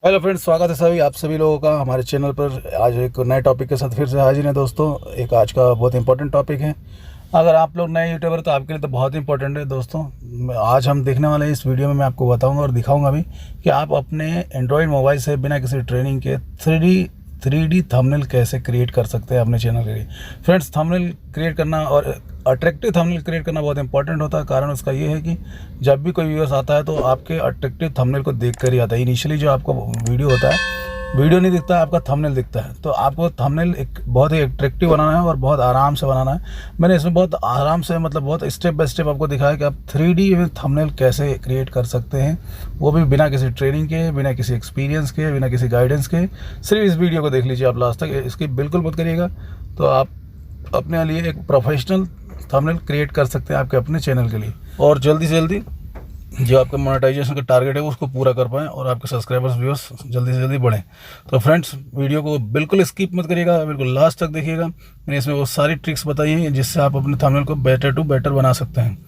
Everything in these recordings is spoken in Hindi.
हेलो फ्रेंड्स, स्वागत है आप सभी लोगों का हमारे चैनल पर। आज एक नए टॉपिक के साथ फिर से हाजिर हैं दोस्तों। एक आज का बहुत इंपॉर्टेंट टॉपिक है। अगर आप लोग नए यूट्यूबर तो आपके लिए तो बहुत इंपॉर्टेंट है दोस्तों। आज हम देखने वाले हैं इस वीडियो में, मैं आपको बताऊंगा और दिखाऊंगा भी कि आप अपने एंड्रॉयड मोबाइल से बिना किसी ट्रेनिंग के 3D थंबनेल कैसे क्रिएट कर सकते हैं अपने चैनल के लिए। फ्रेंड्स, थंबनेल क्रिएट करना और अट्रैक्टिव थंबनेल क्रिएट करना बहुत इंपॉर्टेंट होता है। कारण उसका ये है कि जब भी कोई व्यूअर्स आता है तो आपके अट्रैक्टिव थंबनेल को देख कर ही आता है। इनिशियली जो आपका वीडियो होता है, वीडियो नहीं दिखता है, आपका थंबनेल दिखता है। तो आपको थंबनेल एक बहुत ही अट्रैक्टिव बनाना है और बहुत आराम से बनाना है। मैंने इसमें बहुत आराम से बहुत स्टेप बाय स्टेप आपको दिखाया कि आप 3D में थंबनेल कैसे क्रिएट कर सकते हैं, वो भी बिना किसी ट्रेनिंग के, बिना किसी एक्सपीरियंस के, बिना किसी गाइडेंस के। सिर्फ इस वीडियो को देख लीजिए आप लास्ट तक, इसकी बिल्कुल मत करिएगा। तो आप अपने लिए एक प्रोफेशनल थंबनेल क्रिएट कर सकते हैं आपके अपने चैनल के लिए, और जल्दी से जल्दी जो आपका मोनेटाइजेशन का टारगेट है उसको पूरा कर पाएँ और आपके सब्सक्राइबर्स व्यूअर्स जल्दी से जल्दी बढ़ें। तो फ्रेंड्स, वीडियो को बिल्कुल स्किप मत करिएगा, बिल्कुल लास्ट तक देखिएगा। मैंने इसमें वो सारी ट्रिक्स बताई हैं जिससे आप अपने थंबनेल को बेटर टू बेटर बना सकते हैं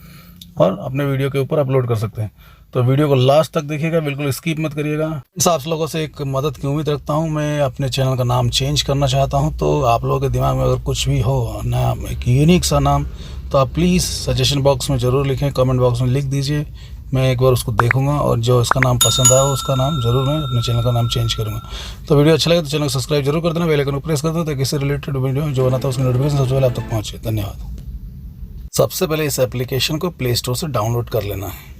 और अपने वीडियो के ऊपर अपलोड कर सकते हैं। तो वीडियो को लास्ट तक देखिएगा, बिल्कुल स्किप मत करिएगा। आप लोगों से एक मदद की उम्मीद रखता हूं। मैं अपने चैनल का नाम चेंज करना चाहता हूं, तो आप लोगों के दिमाग में अगर कुछ भी हो नाम, एक यूनिक सा नाम, तो आप प्लीज़ सजेशन बॉक्स में ज़रूर लिखें, कमेंट बॉक्स में लिख दीजिए। मैं एक बार उसको देखूंगा और जो इसका नाम पसंद आया उसका नाम ज़रूर मैं अपने चैनल का नाम चेंज करूँगा। तो वीडियो अच्छा लगे तो चैनल को सब्सक्राइब जरूर कर देना, बेल आइकन को प्रेस कर देना ताकि इससे रिलेटेड वीडियो जो बनाता है उसकी नोटिफिकेशन सबसे पहले आप तक पहुँचे। धन्यवाद। सबसे पहले इस एप्लीकेशन को प्ले स्टोर से डाउनलोड कर लेना है।